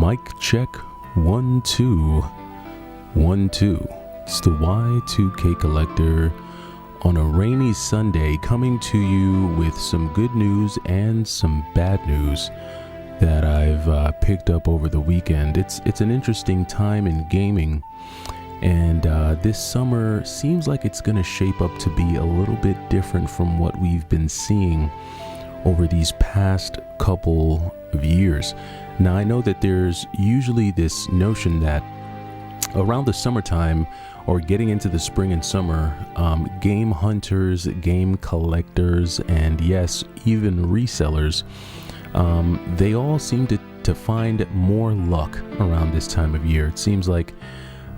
Mic check 1 2 1 2. It's the Y2K Collector on a rainy Sunday, coming to you with some good news and some bad news that I've picked up over the weekend. It's an interesting time in gaming, and this summer seems like it's going to shape up to be a little bit different from what we've been seeing over these past couple of years. Now, I know that there's usually this notion that around the summertime or getting into the spring and summer, game hunters, game collectors, and yes, even resellers, they all seem to find more luck around this time of year. It seems like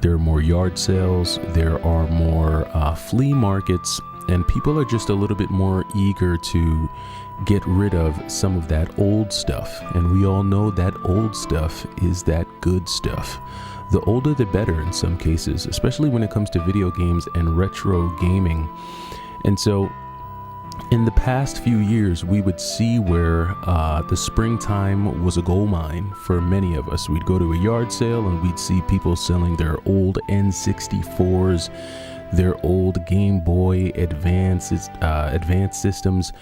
there are more yard sales, there are more flea markets, and people are just a little bit more eager to get rid of some of that old stuff. And we all know that old stuff is that good stuff. The older the better in some cases, especially when it comes to video games and retro gaming. And so in the past few years, we would see where the springtime was a gold mine for many of us. We'd go to a yard sale and we'd see people selling their old N64s, their old Game Boy Advance systems,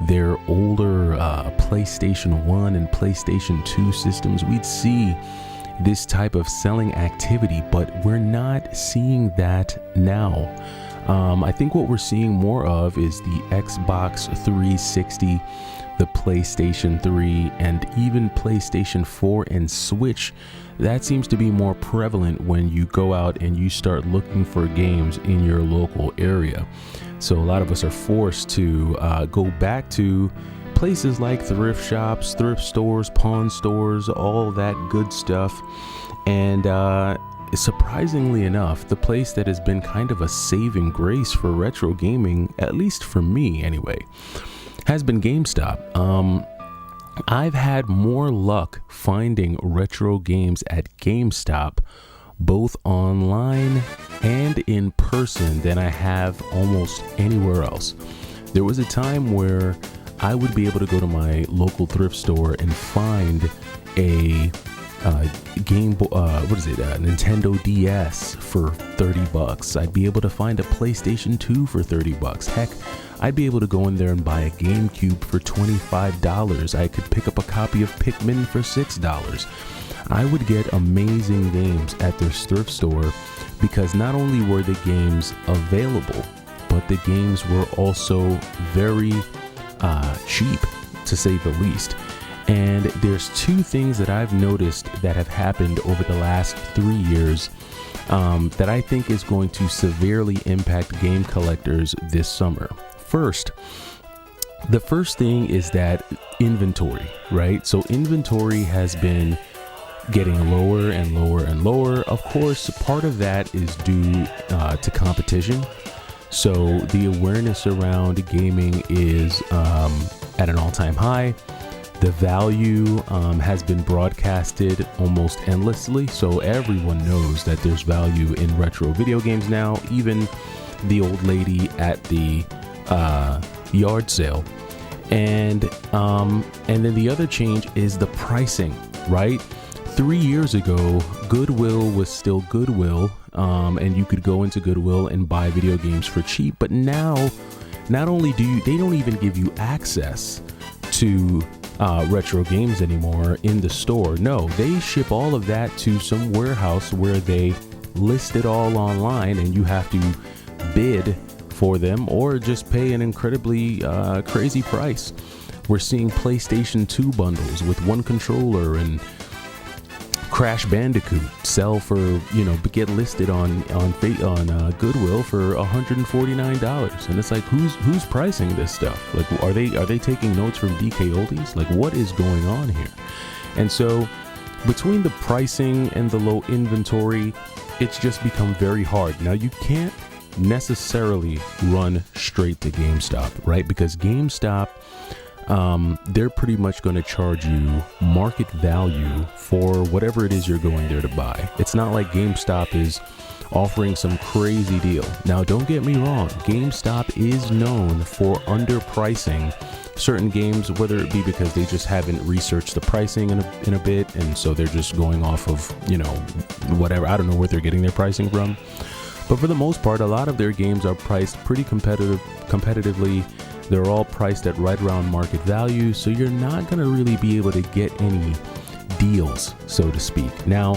their older PlayStation 1 and PlayStation 2 systems. We'd see this type of selling activity, but we're not seeing that now. I think what we're seeing more of is the Xbox 360, the PlayStation 3, and even PlayStation 4 and Switch. That seems to be more prevalent when you go out and you start looking for games in your local area. So a lot of us are forced to go back to places like thrift shops, thrift stores, pawn stores, all that good stuff. And surprisingly enough, the place that has been kind of a saving grace for retro gaming, at least for me anyway, has been GameStop. I've had more luck finding retro games at GameStop, both online and in person, than I have almost anywhere else. There was a time where I would be able to go to my local thrift store and find a Nintendo DS for $30. I'd be able to find a PlayStation 2 for $30. Heck, I'd be able to go in there and buy a GameCube for $25. I could pick up a copy of Pikmin for $6. I would get amazing games at their thrift store because not only were the games available, but the games were also very cheap, to say the least. And there's two things that I've noticed that have happened over the last 3 years that I think is going to severely impact game collectors this summer. The first thing is that inventory, right? So inventory has been getting lower and lower and lower. Of course, part of that is due to competition. So the awareness around gaming is at an all-time high. The value has been broadcasted almost endlessly, so everyone knows that there's value in retro video games now, even the old lady at the yard sale. And then the other change is the pricing, right? 3 years ago, Goodwill was still Goodwill, and you could go into Goodwill and buy video games for cheap. But now, not only they don't even give you access to retro games anymore in the store. No, they ship all of that to some warehouse where they list it all online, and you have to bid for them or just pay an incredibly crazy price. We're seeing PlayStation 2 bundles with one controller and Crash Bandicoot sell for, get listed on Goodwill for $149, and it's like, who's pricing this stuff? Like, are they taking notes from DK Oldies? Like, what is going on here? And so, between the pricing and the low inventory, it's just become very hard. Now, you can't necessarily run straight to GameStop, right? Because GameStop they're pretty much going to charge you market value for whatever it is you're going there to buy. It's not like GameStop is offering some crazy deal. Now, don't get me wrong, GameStop is known for underpricing certain games, whether it be because they just haven't researched the pricing in a bit, and so they're just going off of, whatever. I don't know where they're getting their pricing from. But for the most part, a lot of their games are priced pretty competitively. They're all priced at right around market value, so you're not going to really be able to get any deals, so to speak. Now,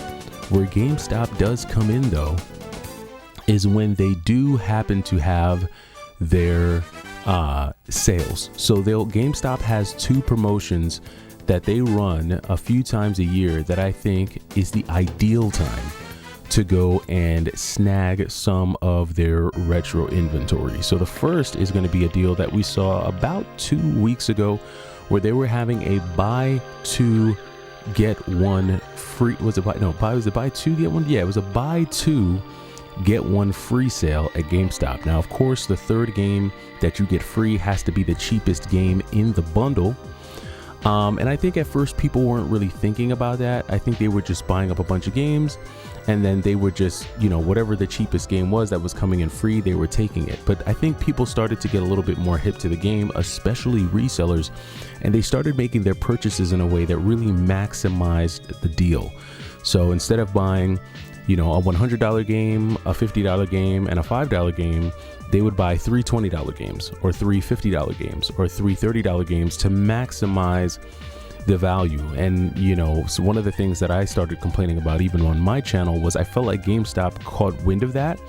where GameStop does come in, though, is when they do happen to have their sales. So GameStop has two promotions that they run a few times a year that I think is the ideal time to go and snag some of their retro inventory. So the first is going to be a deal that we saw about 2 weeks ago, where they were having a buy two get one free. Was it buy two get one? Yeah, it was a buy two get one free sale at GameStop. Now, of course, the third game that you get free has to be the cheapest game in the bundle. And I think at first people weren't really thinking about that. I think they were just buying up a bunch of games, and then they were just, whatever the cheapest game was that was coming in free, they were taking it. But I think people started to get a little bit more hip to the game, especially resellers, and they started making their purchases in a way that really maximized the deal. So instead of buying, a $100 game, a $50 game, and a $5 game, they would buy three $20 games, or three $50 games, or three $30 games to maximize the value. And, so one of the things that I started complaining about even on my channel was I felt like GameStop caught wind of that,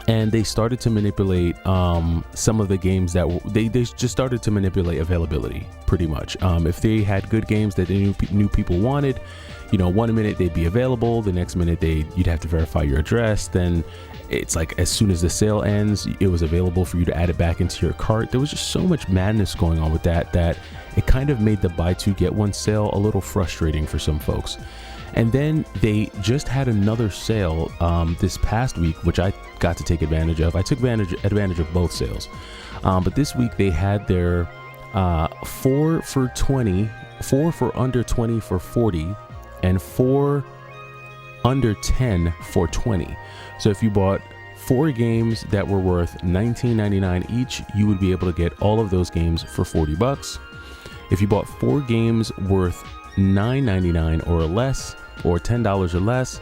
and they started to manipulate some of the games that they just started to manipulate availability pretty much. If they had good games that they knew people wanted, 1 minute they'd be available, the next minute you'd have to verify your address. Then it's like as soon as the sale ends, it was available for you to add it back into your cart. There was just so much madness going on with that it kind of made the buy two get one sale a little frustrating for some folks. And then they just had another sale this past week, which I got to take advantage of. I took advantage of both sales, but this week they had their 4 for under 20 for 40, and 4 under 10 for 20. So if you bought 4 games that were worth $19.99 each, you would be able to get all of those games for $40. If you bought 4 games worth $9.99 or less, or $10 or less,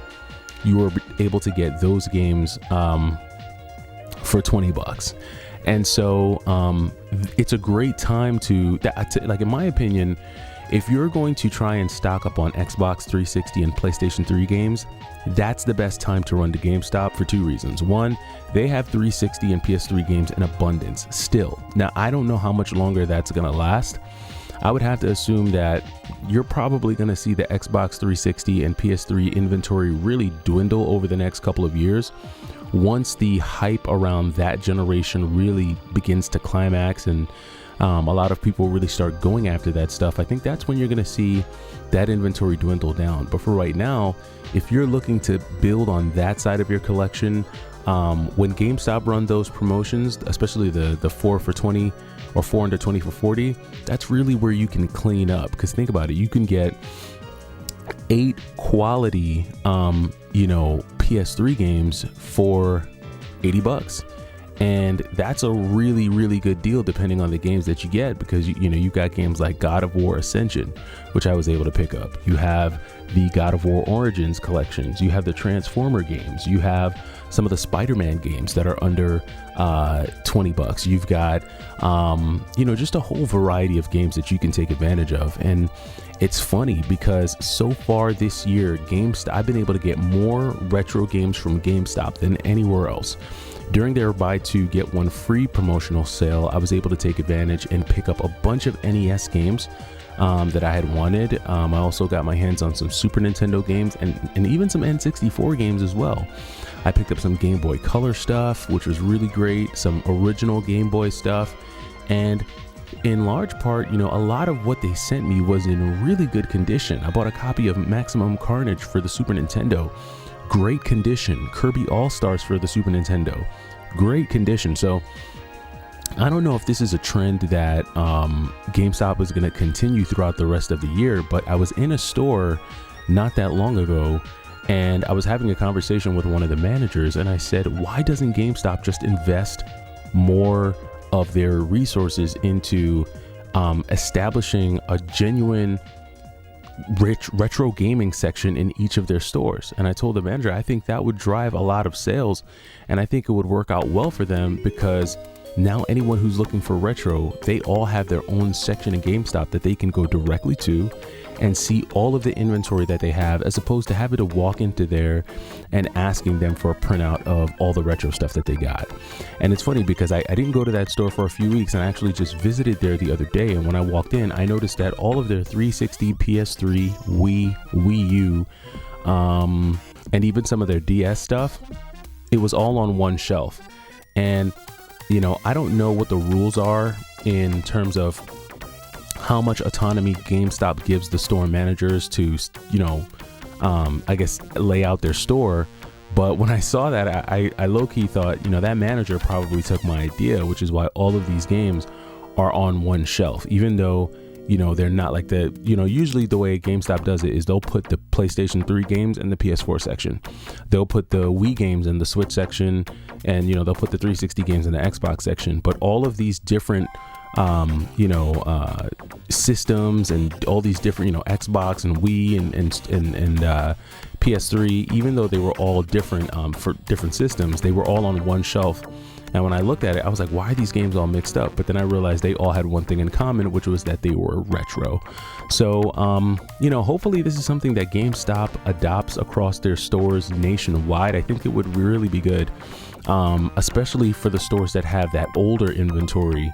you were able to get those games for $20. And so it's a great time to like, in my opinion, if you're going to try and stock up on Xbox 360 and PlayStation 3 games, that's the best time to run to GameStop for 2 reasons. One, they have 360 and PS3 games in abundance still. Now, I don't know how much longer that's going to last. I would have to assume that you're probably going to see the Xbox 360 and PS3 inventory really dwindle over the next couple of years. Once the hype around that generation really begins to climax and a lot of people really start going after that stuff, I think that's when you're going to see that inventory dwindle down. But for right now, if you're looking to build on that side of your collection, when GameStop run those promotions, especially the 4 for 20 or 4 under 20 for 40, that's really where you can clean up. Because think about it, you can get 8 quality, PS3 games for $80. And that's a really, really good deal depending on the games that you get, because you've got games like God of War Ascension, which I was able to pick up. You have the God of War Origins collections. You have the Transformer games. You have some of the Spider-Man games that are under $20. You've got just a whole variety of games that you can take advantage of. And it's funny because so far this year, I've been able to get more retro games from GameStop than anywhere else. During their buy two get one free promotional sale, I was able to take advantage and pick up a bunch of NES games that I had wanted. I also got my hands on some Super Nintendo games and even some N64 games as well. I picked up some Game Boy Color stuff, which was really great, some original Game Boy stuff, and in large part, a lot of what they sent me was in really good condition. I bought a copy of Maximum Carnage for the Super Nintendo. Great condition. Kirby All-Stars for the Super Nintendo. Great condition. So I don't know if this is a trend that GameStop is going to continue throughout the rest of the year, but I was in a store not that long ago and I was having a conversation with one of the managers, and I said, why doesn't GameStop just invest more of their resources into establishing a genuine rich retro gaming section in each of their stores? And I told the manager, I think that would drive a lot of sales, and I think it would work out well for them, because now anyone who's looking for retro, they all have their own section in GameStop that they can go directly to and see all of the inventory that they have, as opposed to having to walk into there and asking them for a printout of all the retro stuff that they got. And it's funny because I didn't go to that store for a few weeks, and I actually just visited there the other day. And when I walked in, I noticed that all of their 360, PS3, Wii U, and even some of their DS stuff, it was all on one shelf. And you know, I don't know what the rules are in terms of how much autonomy GameStop gives the store managers to, you know, I guess lay out their store. But when I saw that, I low-key thought, you know, that manager probably took my idea, which is why all of these games are on one shelf, even though, you know, they're not like the, you know, usually the way GameStop does it is they'll put the PlayStation 3 games in the PS4 section. They'll put the Wii games in the Switch section, and, you know, they'll put the 360 games in the Xbox section. But all of these different, systems and all these different, you know, Xbox and Wii and PS3, even though they were all different for different systems, they were all on one shelf. And when I looked at it, I was like, why are these games all mixed up? But then I realized they all had one thing in common, which was that they were retro. So, you know, hopefully this is something that GameStop adopts across their stores nationwide. I think it would really be good, especially for the stores that have that older inventory,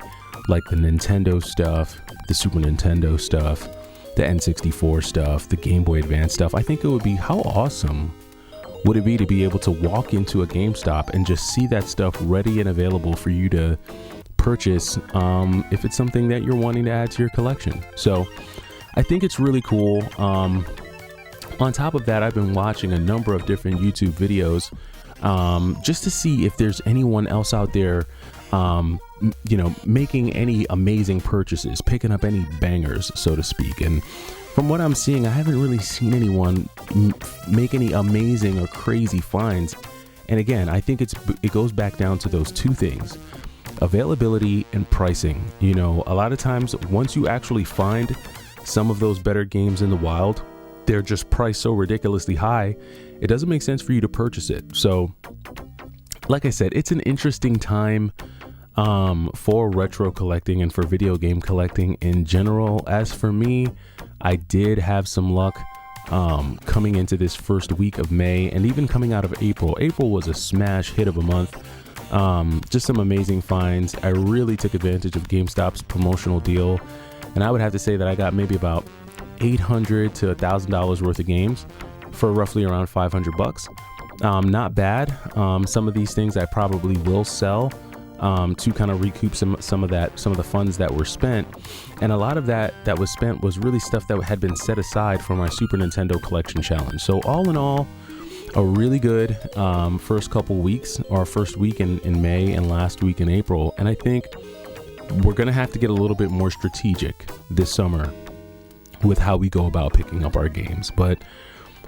like the Nintendo stuff, the Super Nintendo stuff, the N64 stuff, the Game Boy Advance stuff. I think it would be, how awesome would it be to be able to walk into a GameStop and just see that stuff ready and available for you to purchase if it's something that you're wanting to add to your collection. So I think it's really cool. On top of that, I've been watching a number of different YouTube videos just to see if there's anyone else out there you know, making any amazing purchases, picking up any bangers, so to speak. And from what I'm seeing, I haven't really seen anyone make any amazing or crazy finds. And again, I think it goes back down to those two things: availability and pricing. You know, a lot of times once you actually find some of those better games in the wild, they're just priced so ridiculously high, it doesn't make sense for you to purchase it. So like I said, it's an interesting time for retro collecting and for video game collecting in general. As for me, I did have some luck coming into this first week of May, and even coming out of April. April was a smash hit of a month. Just some amazing finds. I really took advantage of GameStop's promotional deal, and I would have to say that I got maybe about $800 to $1,000 worth of games for roughly around $500. Not bad. Some of these things I probably will sell to kind of recoup some of the funds that were spent. And a lot of that was spent was really stuff that had been set aside for my Super Nintendo collection challenge. So all in all, a really good first couple weeks, or first week in May and last week in April. And I think we're gonna have to get a little bit more strategic this summer with how we go about picking up our games. But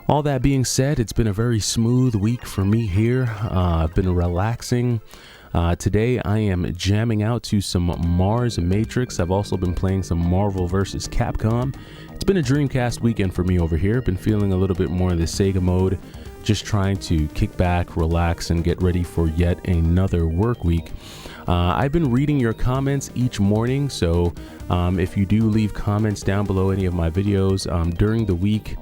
all that being said, it's been a very smooth week for me here. I've been relaxing. Today I am jamming out to some Mars Matrix. I've also been playing some Marvel vs. Capcom. It's been a Dreamcast weekend for me over here. Been feeling a little bit more of the Sega mode, just trying to kick back, relax, and get ready for yet another work week. I've been reading your comments each morning, so if you do leave comments down below any of my videos during the week,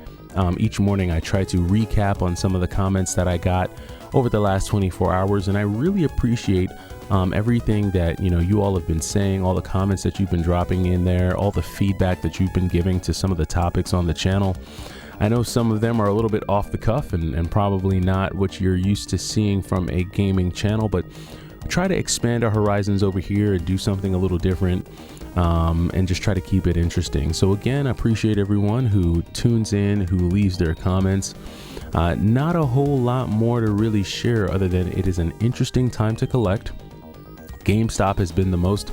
each morning I try to recap on some of the comments that I got over the last 24 hours, and I really appreciate everything that you all have been saying, all the comments that you've been dropping in there, all the feedback that you've been giving to some of the topics on the channel. I know some of them are a little bit off the cuff and probably not what you're used to seeing from a gaming channel, but try to expand our horizons over here and do something a little different, and just try to keep it interesting. So again, I appreciate everyone who tunes in, who leaves their comments. Not a whole lot more to really share other than it is an interesting time to collect. GameStop has been the most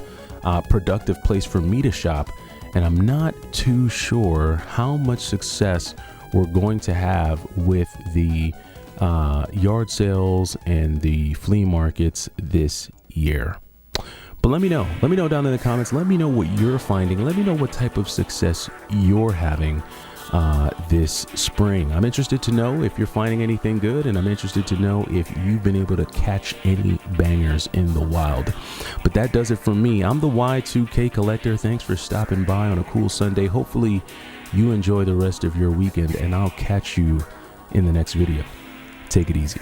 productive place for me to shop, and I'm not too sure how much success we're going to have with the yard sales and the flea markets this year. But let me know down in the comments. Let me know what you're finding. Let me know what type of success you're having this spring. I'm interested to know if you're finding anything good, and I'm interested to know if you've been able to catch any bangers in the wild. But that does it for me. I'm the Y2K Collector. Thanks for stopping by on a cool Sunday. Hopefully you enjoy the rest of your weekend, and I'll catch you in the next video. Take it easy.